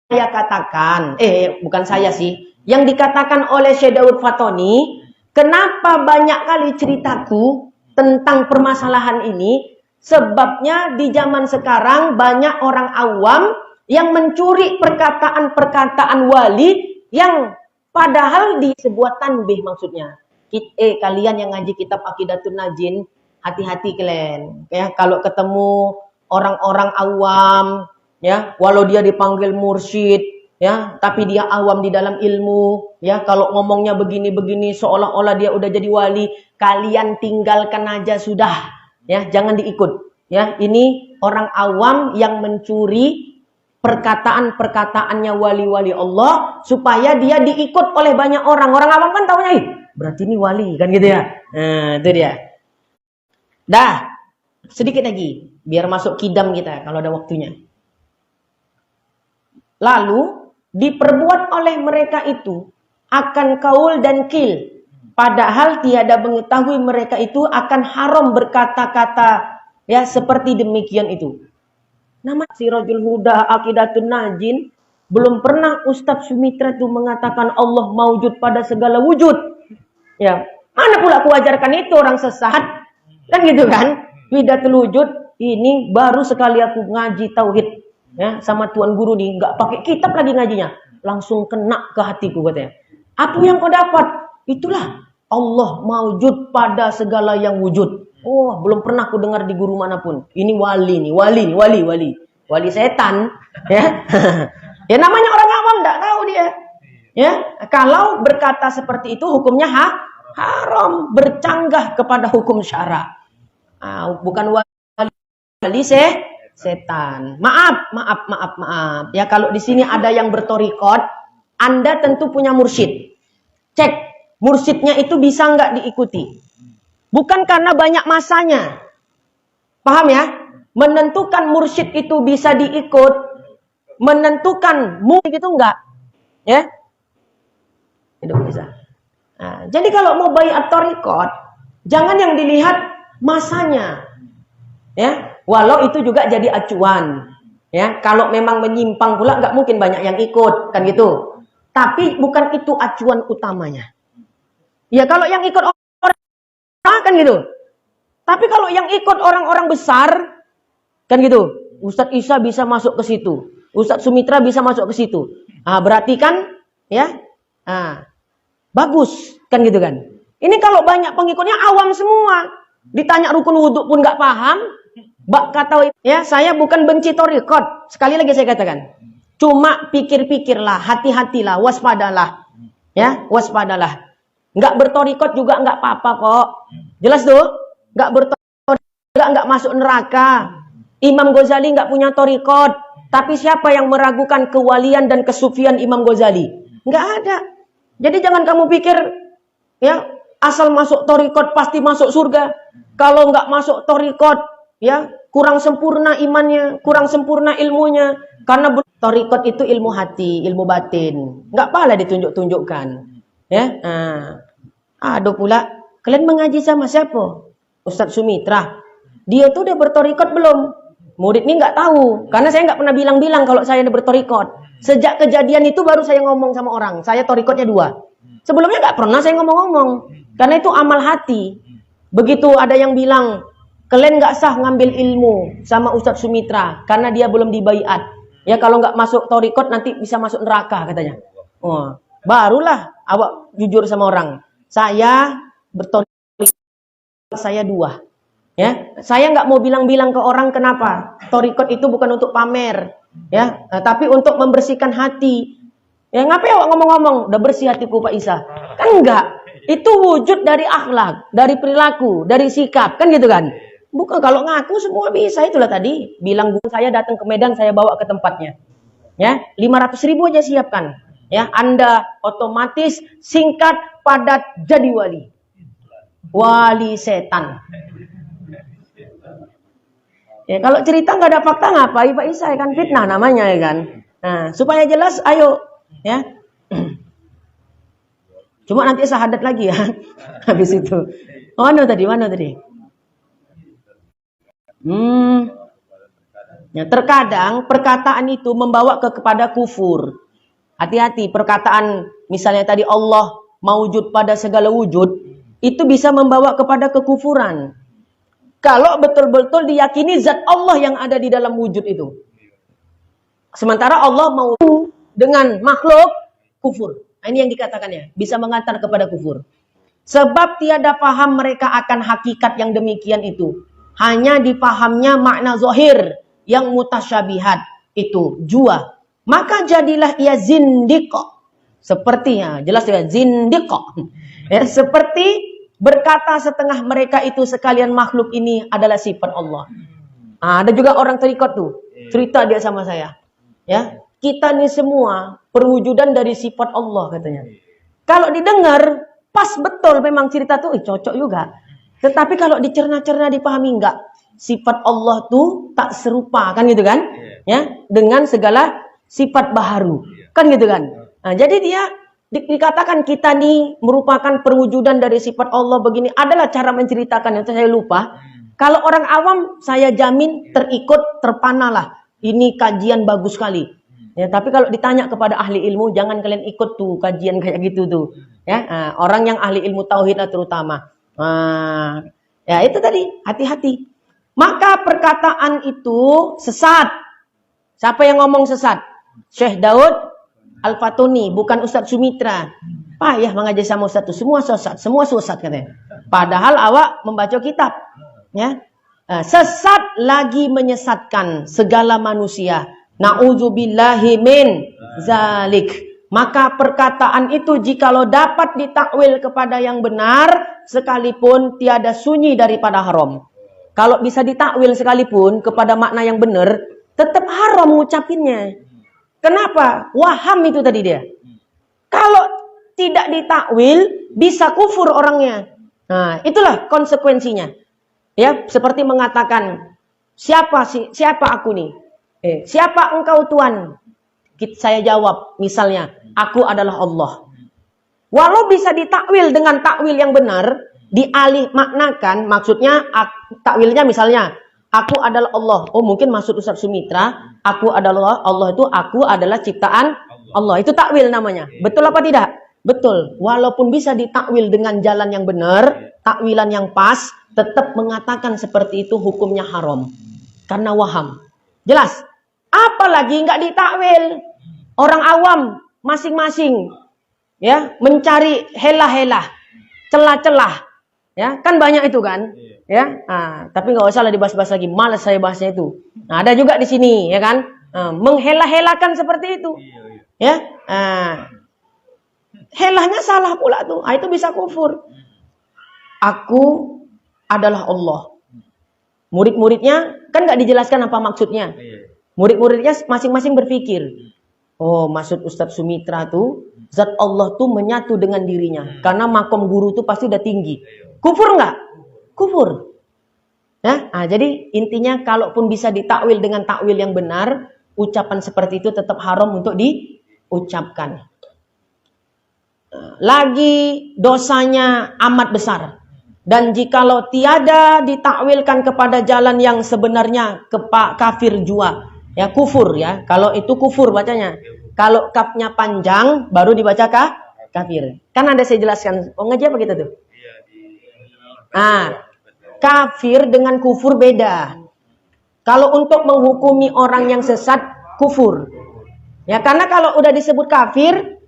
Saya katakan, bukan saya sih, yang dikatakan oleh Syekh Daud Fatoni, kenapa banyak kali ceritaku tentang permasalahan ini, sebabnya di zaman sekarang banyak orang awam yang mencuri perkataan-perkataan wali yang padahal di sebuah tanbih maksudnya. Kalian yang ngaji kitab Aqidatun Najin, hati-hati kalian. Ya, kalau ketemu orang-orang awam, ya, walau dia dipanggil mursyid, ya, tapi dia awam di dalam ilmu, ya, kalau ngomongnya begini-begini seolah-olah dia udah jadi wali, kalian tinggalkan aja sudah, ya, jangan diikut, ya. Ini orang awam yang mencuri perkataan-perkataannya wali-wali Allah supaya dia diikut oleh banyak orang. Orang awam kan taunya, berarti ini wali kan gitu ya. Nah, itu dia. Dah, sedikit lagi biar masuk kidam kita kalau ada waktunya. Lalu diperbuat oleh mereka itu akan kaul dan kil. Padahal tiada mengetahui mereka itu akan haram berkata-kata, ya, seperti demikian itu. Nama Sirajul Huda Aqidatun Najin, belum pernah Ustadz Sumitra itu mengatakan Allah maujud pada segala wujud. Ya, mana pula aku ajarkan itu orang sesat. Kan gitu kan? Widatul wujud ini baru sekali aku ngaji tauhid, ya, sama tuan guru nih, nggak pakai kitab lagi ngajinya, langsung kena ke hatiku katanya. Apa yang kau dapat? Itulah Allah maujud pada segala yang wujud. Oh, belum pernah aku dengar di guru manapun. Ini wali nih, wali setan, ya. Ya namanya orang awam, nggak tahu dia. Ya, kalau berkata seperti itu hukumnya Haram bercanggah kepada hukum syara. Bukan wali setan. Maaf. Ya kalau di sini ada yang bertorikot, Anda tentu punya mursyid. Cek mursyidnya itu bisa nggak diikuti. Bukan karena banyak masanya. Paham ya? Menentukan mursyid itu bisa diikut, menentukan mursyid itu enggak. Ya? Itu bisa. Nah, jadi kalau mau baiat torikot, jangan yang dilihat masanya. Ya, walau itu juga jadi acuan. Ya, kalau memang menyimpang pula nggak mungkin banyak yang ikut, kan gitu. Tapi bukan itu acuan utamanya. Ya kalau yang ikut orang kan gitu. Tapi kalau yang ikut orang-orang besar kan gitu. Ustadz Isa bisa masuk ke situ. Ustadz Sumitra bisa masuk ke situ. Berarti kan ya bagus kan gitu kan. Ini kalau banyak pengikutnya awam semua. Ditanya rukun wudhu pun nggak paham. Kata ya saya bukan benci torikot. Sekali lagi saya katakan. Cuma pikir-pikirlah, hati-hatilah, waspadalah. Ya, waspadalah. Nggak bertorikot juga nggak apa-apa kok. Jelas tuh? Nggak bertorikot juga nggak masuk neraka. Imam Ghazali nggak punya torikot. Tapi siapa yang meragukan kewalian dan kesufian Imam Ghazali? Nggak ada. Jadi jangan kamu pikir ya asal masuk torikot pasti masuk surga. Kalau nggak masuk torikot ya kurang sempurna imannya, kurang sempurna ilmunya. Karena torikot itu ilmu hati, ilmu batin. Nggak pala ditunjuk-tunjukkan. Ya, ada pula, kalian mengaji sama siapa? Ustadz Sumitra. Dia tuh udah bertorikot belum? Murid ini nggak tahu. Karena saya nggak pernah bilang-bilang kalau saya udah bertorikot. Sejak kejadian itu baru saya ngomong sama orang. Saya torikotnya 2. Sebelumnya nggak pernah saya ngomong-ngomong. Karena itu amal hati. Begitu ada yang bilang, kalian nggak sah ngambil ilmu sama Ustadz Sumitra. Karena dia belum dibaiat. Ya kalau nggak masuk torikot nanti bisa masuk neraka katanya. Barulah awak jujur sama orang. Saya bertorikot saya 2. Ya, saya nggak mau bilang-bilang ke orang kenapa. Torikot itu bukan untuk pamer, ya, tapi untuk membersihkan hati. Ya ngapain awak ngomong-ngomong, udah bersih hatiku Pak Isa? Kan enggak. Itu wujud dari akhlak, dari perilaku, dari sikap, kan gitu kan? Bukan kalau ngaku semua bisa. Itulah tadi bilang saya datang ke Medan, saya bawa ke tempatnya. Ya, 500.000 aja siapkan. Ya, Anda otomatis singkat, padat, jadi wali. Wali setan. Ya, kalau cerita nggak ada fakta ngapain Pak Isa, kan fitnah namanya ya kan. Nah, supaya jelas, ayo, ya. Cuma nanti syahadat lagi ya, habis itu. Mana tadi? Ya, terkadang perkataan itu membawa kepada kufur. Hati-hati, perkataan misalnya tadi Allah maujud pada segala wujud, itu bisa membawa kepada kekufuran. Kalau betul-betul diyakini zat Allah yang ada di dalam wujud itu. Sementara Allah mau dengan makhluk, kufur. Ini yang dikatakannya, bisa mengantar kepada kufur. Sebab tiada paham mereka akan hakikat yang demikian itu. Hanya dipahamnya makna zahir yang mutasyabihat itu jua. Maka jadilah ia zindiqah. Sepertinya, jelas ya, zindiqah. Ya, seperti berkata setengah mereka itu sekalian makhluk ini adalah sifat Allah. Ada juga orang terikot tuh, cerita dia sama saya. Ya, kita nih semua perwujudan dari sifat Allah katanya. Kalau didengar pas betul memang cerita tuh cocok juga. Tetapi kalau dicerna-cerna dipahami enggak, sifat Allah tuh tak serupa kan gitu kan? Ya, dengan segala sifat baharu. Kan gitu kan? Nah, jadi dia dikatakan kita nih merupakan perwujudan dari sifat Allah begini adalah cara menceritakan yang saya lupa. Kalau orang awam saya jamin terikut terpanalah. Ini kajian bagus sekali. Ya, tapi kalau ditanya kepada ahli ilmu jangan kalian ikut tuh kajian kayak gitu tuh. Ya, orang yang ahli ilmu tauhid terutama. Ya itu tadi, hati-hati. Maka perkataan itu sesat. Siapa yang ngomong sesat? Syekh Daud Al-Fatuni, bukan Ustadz Sumitra. Payah mengajar sama Ustadz itu, semua sesat katanya. Padahal awak membaca kitab. Ya. Sesat lagi menyesatkan segala manusia. Na'udzubillahi min zalik. Maka perkataan itu jikalau dapat ditakwil kepada yang benar, sekalipun tiada sunyi daripada haram. Kalau bisa ditakwil sekalipun kepada makna yang benar, tetap haram ngucapinnya. Kenapa? Waham itu tadi dia. Kalau tidak ditakwil, bisa kufur orangnya. Nah, itulah konsekuensinya. Ya, seperti mengatakan, siapa aku nih? Siapa engkau Tuhan? Saya jawab, misalnya, aku adalah Allah. Walau bisa ditakwil dengan takwil yang benar, dialih maknakan, maksudnya takwilnya misalnya, aku adalah Allah. Oh, mungkin maksud Ustaz Sumitra, aku adalah Allah itu aku adalah ciptaan Allah. Itu takwil namanya. Betul apa tidak? Betul. Walaupun bisa ditakwil dengan jalan yang benar, takwilan yang pas, tetap mengatakan seperti itu hukumnya haram. Karena waham. Jelas? Apalagi nggak ditakwil. Orang awam masing-masing ya mencari helah-helah, celah-celah. Ya, kan banyak itu kan? Ya. Tapi nggak usah lah dibahas-bahas lagi. Malas saya bahasnya itu. Nah, ada juga di sini, ya kan? Menghela-helakan seperti itu. Ya. Helahnya salah pula tuh. Itu bisa kufur. Aku adalah Allah. Murid-muridnya kan nggak dijelaskan apa maksudnya. Murid-muridnya masing-masing berpikir. Oh, maksud Ustadz Sumitra tuh zat Allah tuh menyatu dengan dirinya. Karena makom guru tuh pasti udah tinggi. Kufur nggak? Kufur. Ya? Jadi intinya kalaupun bisa ditakwil dengan takwil yang benar, ucapan seperti itu tetap haram untuk diucapkan. Lagi dosanya amat besar. Dan jikalau tiada ditakwilkan kepada jalan yang sebenarnya kafir jua. Ya, kufur ya. Kalau itu kufur bacanya. Kalau kafnya panjang baru dibaca kafir. Kan ada saya jelaskan. Oh, ngaji apa kita tuh? Kafir dengan kufur beda. Kalau untuk menghukumi orang yang sesat, kufur. Ya, karena kalau udah disebut kafir,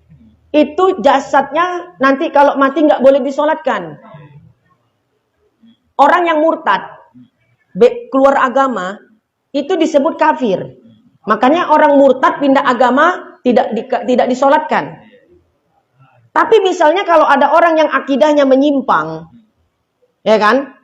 itu jasadnya nanti kalau mati nggak boleh disolatkan. Orang yang murtad, keluar agama, itu disebut kafir. Makanya orang murtad pindah agama tidak disolatkan. Tapi misalnya kalau ada orang yang akidahnya menyimpang, ya kan?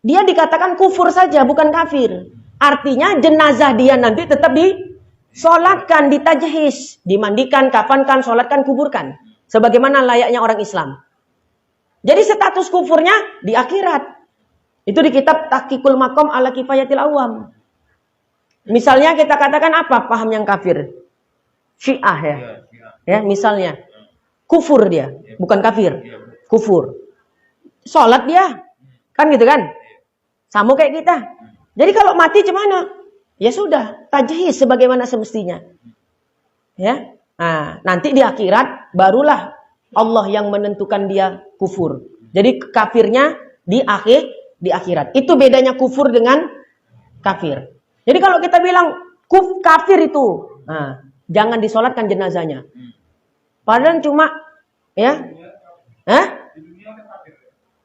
Dia dikatakan kufur saja, bukan kafir. Artinya jenazah dia nanti tetap disolatkan, ditajhis, dimandikan, kafankan, solatkan, kuburkan. Sebagaimana layaknya orang Islam. Jadi status kufurnya di akhirat. Itu di kitab Tahqiqul Maqam ala Kifayatil Awam. Misalnya kita katakan apa paham yang kafir? Syiah ya. Ya, misalnya. Kufur dia, bukan kafir. Kufur. Sholat dia. Kan gitu kan? Sama kayak kita. Jadi kalau mati gimana? Ya sudah, tajhis sebagaimana semestinya. Ya. Nanti di akhirat barulah Allah yang menentukan dia kufur. Jadi kafirnya di akhirat. Itu bedanya kufur dengan kafir. Jadi kalau kita bilang kafir itu, jangan disolatkan jenazahnya. Padahal cuma, ya,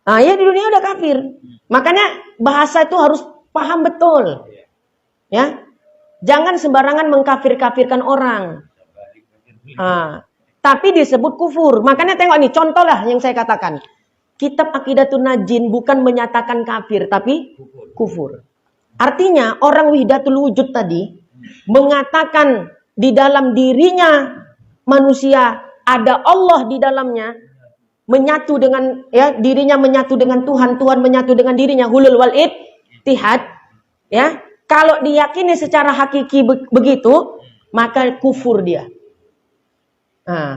ya di dunia udah kafir. Makanya bahasa itu harus paham betul, ya. Jangan sembarangan mengkafir-kafirkan orang. Tapi disebut kufur. Makanya tengok nih, contoh lah yang saya katakan. Kitab Aqidatun Najin bukan menyatakan kafir, tapi kufur. Artinya orang Wahdatul Wujud tadi mengatakan di dalam dirinya manusia ada Allah di dalamnya, menyatu dengan dirinya menyatu dengan Tuhan, Tuhan menyatu dengan dirinya, hulul wal ittihad. Ya, kalau diyakini secara hakiki begitu, maka kufur dia.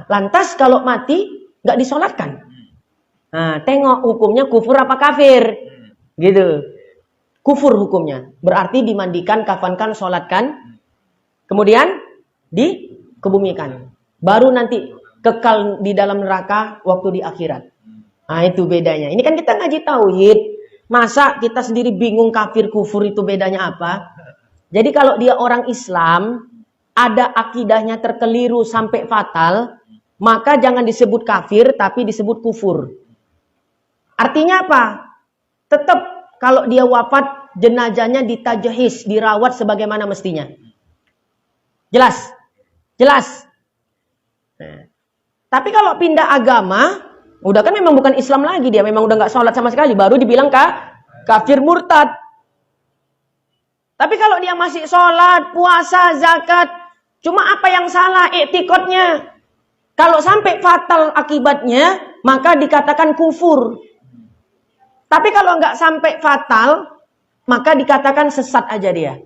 Lantas kalau mati nggak disolatkan. Tengok hukumnya kufur apa kafir, gitu. Kufur hukumnya, berarti dimandikan, kafankan, solatkan, kemudian dikebumikan. Baru nanti kekal di dalam neraka waktu di akhirat. Itu bedanya. Ini kan kita ngaji tauhid. Masa kita sendiri bingung kafir kufur itu bedanya apa? Jadi kalau dia orang Islam, ada akidahnya terkeliru sampai fatal, maka jangan disebut kafir tapi disebut kufur. Artinya apa? Tetap kalau dia wafat, jenazahnya ditajhis, dirawat sebagaimana mestinya. Jelas? Jelas? Tapi kalau pindah agama, udah kan memang bukan Islam lagi, dia memang udah nggak sholat sama sekali, baru dibilang kafir murtad. Tapi kalau dia masih sholat, puasa, zakat, cuma apa yang salah? I'tiqadnya. Kalau sampai fatal akibatnya, maka dikatakan kufur. Tapi kalau nggak sampai fatal, maka dikatakan sesat aja dia.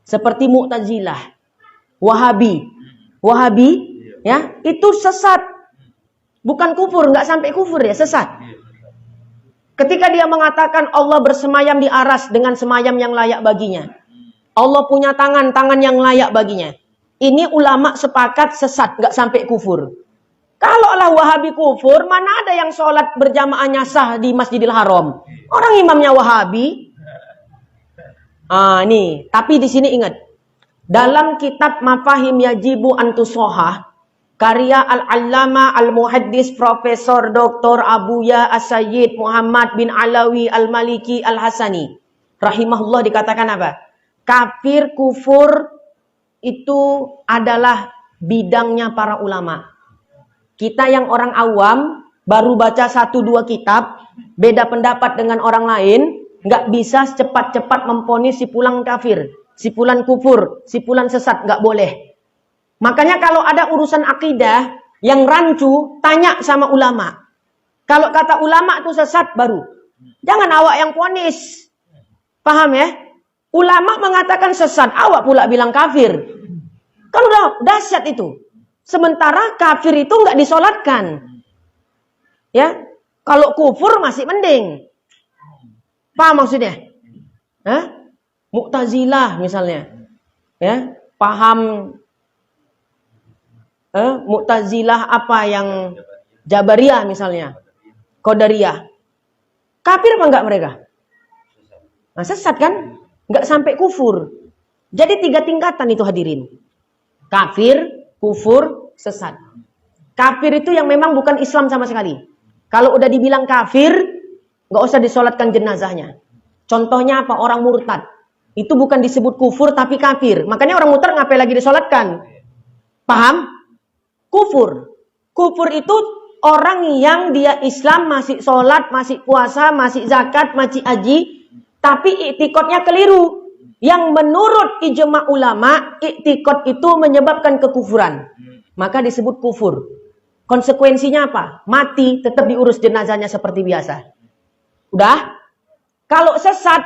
Seperti Mu'tazilah, Wahabi, ya itu sesat, bukan kufur, nggak sampai kufur ya, sesat. Ketika dia mengatakan Allah bersemayam di aras dengan semayam yang layak baginya, Allah punya tangan yang layak baginya. Ini ulama sepakat sesat, nggak sampai kufur. Kalaulah Wahabi kufur, mana ada yang sholat berjamaahnya sah di Masjidil Haram? Orang imamnya Wahabi. Nih, tapi di sini ingat, dalam kitab Mafahim Yajibu Antusohah, karya Al-Allama Al-Muhaddis Profesor Dr. Abuya As-Sayyid Muhammad bin Alawi Al-Maliki Al-Hasani, rahimahullah, dikatakan apa? Kafir kufur itu adalah bidangnya para ulama. Kita yang orang awam baru baca 1-2 kitab, beda pendapat dengan orang lain, nggak bisa cepat-cepat memponis si pulang kafir, si pulang kufur, si pulang sesat, nggak boleh. Makanya kalau ada urusan akidah yang rancu, tanya sama ulama. Kalau kata ulama itu sesat baru. Jangan awak yang ponis. Paham ya? Ulama mengatakan sesat, awak pula bilang kafir. Kan udah dahsyat itu. Sementara kafir itu nggak disolatkan. Ya, kalau kufur masih mending. Paham maksudnya? Mu'tazilah misalnya. Ya, paham Mu'tazilah apa yang Jabariyah misalnya. Qadariyah. Kafir apa enggak mereka? Nah, sesat kan? Enggak sampai kufur. Jadi 3 tingkatan itu hadirin. Kafir, kufur, sesat. Kafir itu yang memang bukan Islam sama sekali. Kalau udah dibilang kafir, enggak usah disolatkan jenazahnya. Contohnya apa? Orang murtad. Itu bukan disebut kufur tapi kafir. Makanya orang murtad ngapain lagi disolatkan? Paham? Kufur. Kufur itu orang yang dia Islam, masih sholat, masih puasa, masih zakat, masih haji, tapi i'tiqadnya keliru. Yang menurut ijma ulama, i'tiqad itu menyebabkan kekufuran. Maka disebut kufur. Konsekuensinya apa? Mati, tetap diurus jenazahnya seperti biasa. Udah? Kalau sesat,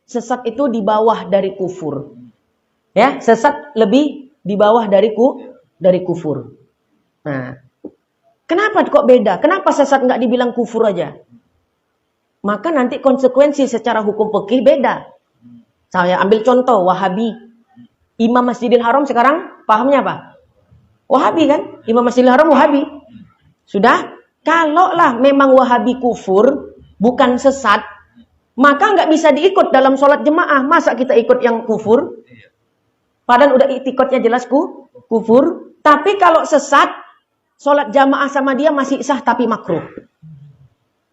sesat itu di bawah dari kufur. Ya, sesat lebih di bawah dari kufur. Nah, kenapa kok beda? Kenapa sesat nggak dibilang kufur aja? Maka nanti konsekuensi secara hukum fikih beda. Saya ambil contoh Wahabi. Imam Masjidil Haram sekarang pahamnya apa? Wahabi kan? Imam Masjidil Haram Wahabi. Sudah? Kalaulah memang Wahabi kufur, bukan sesat, maka nggak bisa diikut dalam sholat jemaah. Masa kita ikut yang kufur? Padahal udah i'tiqadnya jelas kufur. Tapi kalau sesat, sholat jamaah sama dia masih sah tapi makruh.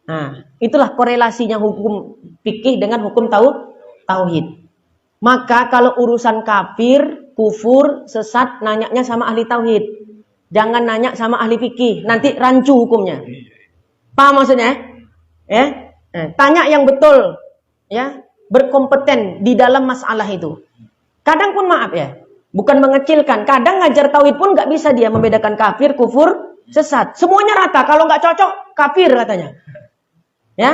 Nah, itulah korelasinya hukum fikih dengan hukum tauhid. Maka kalau urusan kafir, kufur, sesat, nanyanya sama ahli tauhid. Jangan nanya sama ahli fikih, nanti rancu hukumnya. Paham maksudnya? Ya? Tanya yang betul, ya, berkompeten di dalam masalah itu. Kadang pun maaf ya, bukan mengecilkan. Kadang ngajar tauhid pun nggak bisa dia membedakan kafir, kufur, sesat. Semuanya rata. Kalau nggak cocok, kafir katanya. Ya,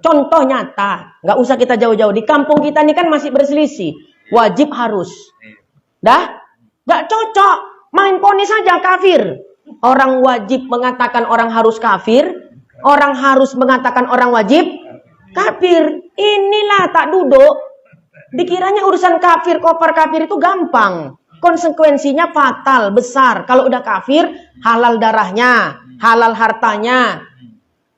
contoh nyata. Nggak usah kita jauh-jauh. Di kampung kita ini kan masih berselisih. Wajib harus. Dah, nggak cocok. Main ponis saja kafir. Orang wajib mengatakan orang harus kafir. Orang harus mengatakan orang wajib kafir. Inilah tak duduk. Dikiranya urusan kafir, kofar kafir itu gampang. Konsekuensinya fatal, besar. Kalau udah kafir, halal darahnya, halal hartanya.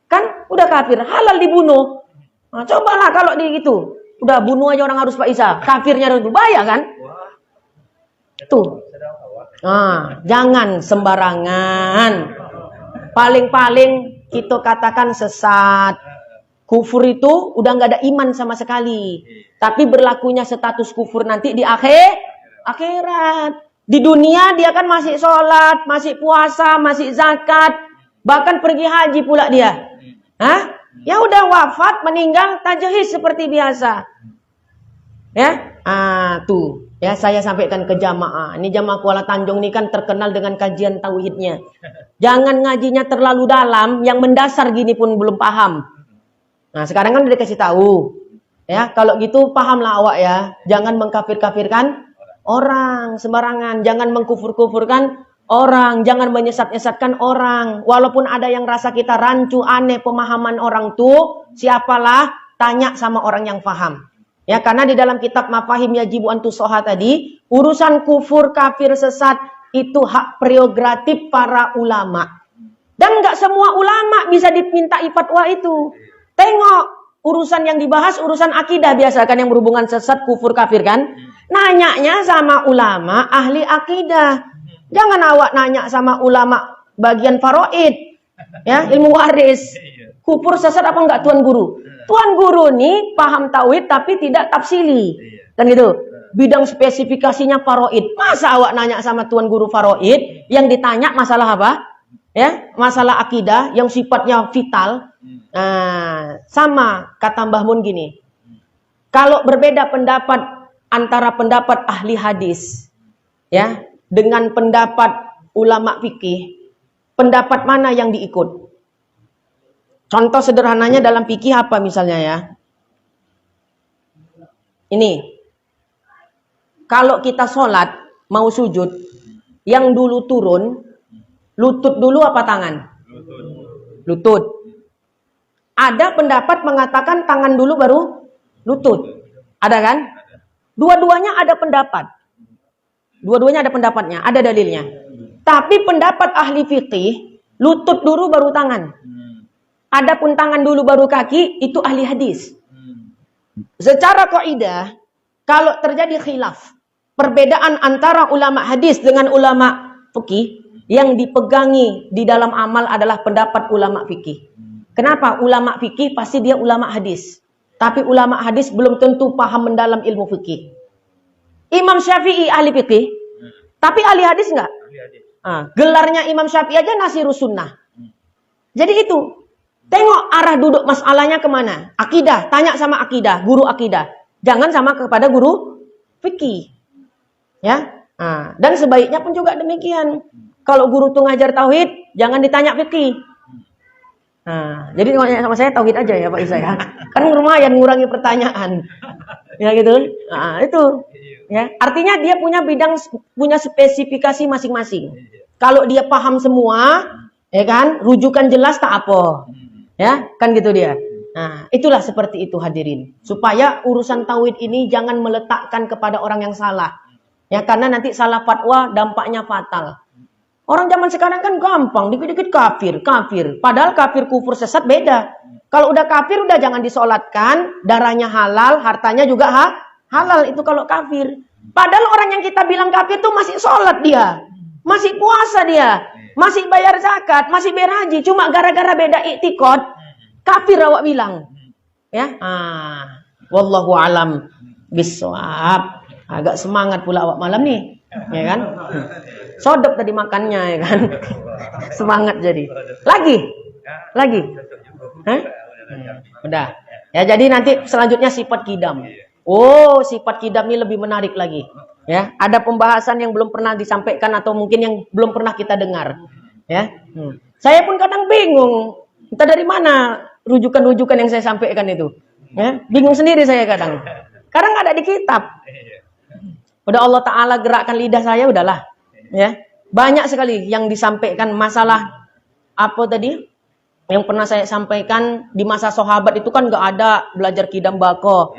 Kan udah kafir, halal dibunuh. Nah, cobalah kalau di gitu. Udah bunuh aja orang harus Pak Isa. Kafirnya itu bahaya kan? Tuh. Nah, jangan sembarangan. Paling-paling kita katakan sesat. Kufur itu udah nggak ada iman sama sekali. Tapi berlakunya status kufur nanti di akhirat. Di dunia dia kan masih sholat, masih puasa, masih zakat, bahkan pergi haji pula dia. Hah? Ya udah wafat, meninggal, tajhiz seperti biasa. Ya, tuh. Ya, saya sampaikan ke jamaah. Ini jamaah Kuala Tanjung ini kan terkenal dengan kajian tauhidnya. Jangan ngajinya terlalu dalam, yang mendasar gini pun belum paham. Nah, sekarang kan udah dikasih tahu. Ya, kalau gitu pahamlah awak ya. Jangan mengkafir-kafirkan orang sembarangan, jangan mengkufur-kufurkan orang, jangan menyesat-nyesatkan orang. Walaupun ada yang rasa kita rancu, aneh pemahaman orang tuh, siapalah tanya sama orang yang paham. Ya, karena di dalam kitab Mafahim Yajibu Antusoha tadi, urusan kufur, kafir, sesat itu hak prerogatif para ulama. Dan nggak semua ulama bisa diminta fatwa itu. Tengok urusan yang dibahas, urusan akidah biasa kan yang berhubungan sesat, kufur, kafir kan. Nanyanya sama ulama ahli akidah. Jangan awak nanya sama ulama bagian faraid. Ya, ilmu waris. Kufur sesat apa enggak tuan guru? Tuan guru nih paham tauhid tapi tidak tafsili. Kan gitu. Bidang spesifikasinya faraid. Masa awak nanya sama tuan guru faraid yang ditanya masalah apa? Ya, masalah akidah yang sifatnya vital. Nah, sama kata Mbah Mun gini. Kalau berbeda pendapat antara pendapat ahli hadis ya dengan pendapat ulama fikih, pendapat mana yang diikut? Contoh sederhananya dalam fikih apa misalnya ya? Ini. Kalau kita sholat mau sujud, yang dulu turun lutut dulu apa tangan? Lutut. Ada pendapat mengatakan tangan dulu baru lutut. Ada kan? Dua-duanya ada pendapat. Dua-duanya ada pendapatnya, ada dalilnya. Tapi pendapat ahli fikih, lutut dulu baru tangan. Adapun tangan dulu baru kaki, itu ahli hadis. Secara kaidah, kalau terjadi khilaf, perbedaan antara ulama hadis dengan ulama fikih, yang dipegangi di dalam amal adalah pendapat ulama fikih. Kenapa? Ulama fikih pasti dia ulama hadis. Tapi ulama hadis belum tentu paham mendalam ilmu fikih. Imam Syafi'i ahli fikih, tapi ahli hadis enggak? Gelarnya Imam Syafi'i aja Nasirus Sunnah. Jadi itu, tengok arah duduk masalahnya kemana. Akidah, tanya sama akidah, guru akidah. Jangan sama kepada guru fikih. Ya, dan sebaiknya pun juga demikian. Kalau guru tuh ngajar tauhid, jangan ditanya fikih. Jadi tanya sama saya tauhid aja ya Pak Isa ya. Kan lumayan ngurangi pertanyaan. Ya gitu. Itu. Ya, artinya dia punya punya spesifikasi masing-masing. Kalau dia paham semua, ya kan, rujukan jelas tak apa. Ya, kan gitu dia. Nah, itulah seperti itu hadirin. Supaya urusan tauhid ini jangan meletakkan kepada orang yang salah. Ya, karena nanti salah fatwa dampaknya fatal. Orang zaman sekarang kan gampang, dikit-dikit kafir. Padahal kafir kufur sesat beda. Kalau udah kafir udah jangan disolatkan, darahnya halal, hartanya juga halal itu kalau kafir. Padahal orang yang kita bilang kafir itu masih sholat dia, masih puasa dia, masih bayar zakat, masih bayar haji. Cuma gara-gara beda i'tiqad, kafir awak bilang. Ya, wallahu alam bisawab. Agak semangat pula awak malam nih, ya kan? Sodok tadi makannya, ya kan? Semangat jadi. Lagi. Hah? Udah. Ya, jadi nanti selanjutnya sifat kidam. Oh, sifat kidam ini lebih menarik lagi. Ya, ada pembahasan yang belum pernah disampaikan atau mungkin yang belum pernah kita dengar. Ya. Saya pun kadang bingung. Entah dari mana rujukan-rujukan yang saya sampaikan itu. Ya, bingung sendiri saya kadang. Karena nggak ada di kitab. Udah Allah Ta'ala gerakkan lidah saya, udahlah. Ya, banyak sekali yang disampaikan masalah apa tadi yang pernah saya sampaikan di masa sahabat itu kan nggak ada belajar kidam bako,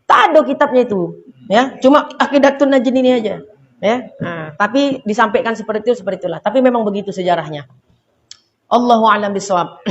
tak ada kitabnya itu, ya cuma Aqidatun Najin ini aja, ya. Tapi disampaikan seperti itulah. Tapi memang begitu sejarahnya. Allahu a'lam bishawab.